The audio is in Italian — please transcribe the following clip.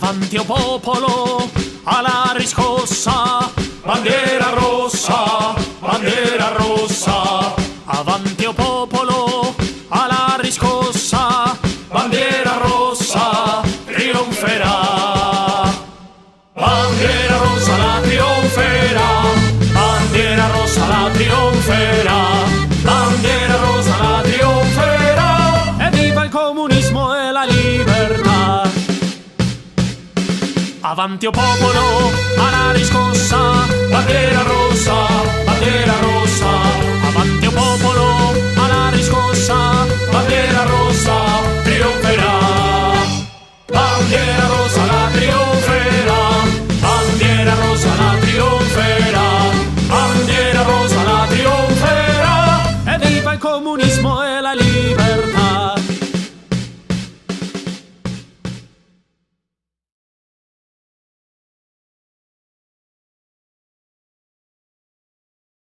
Avanti o popolo, alla riscossa, bandiera rossa, bandiera rossa. Avanti o popolo, alla riscossa, bandiera rossa, trionferà. Bandiera rossa la trionferà, bandiera rossa la trionferà, bandiera rossa la trionferà. E viva il comunismo e la libertà. Avanti o popolo, alla riscossa, bandiera rossa, bandiera rossa. Avanti o popolo, alla riscossa, bandiera rossa, trionferà. Bandiera rossa la trionferà, bandiera rossa la trionferà, bandiera rossa la trionferà. E viva il comunismo e la libertà.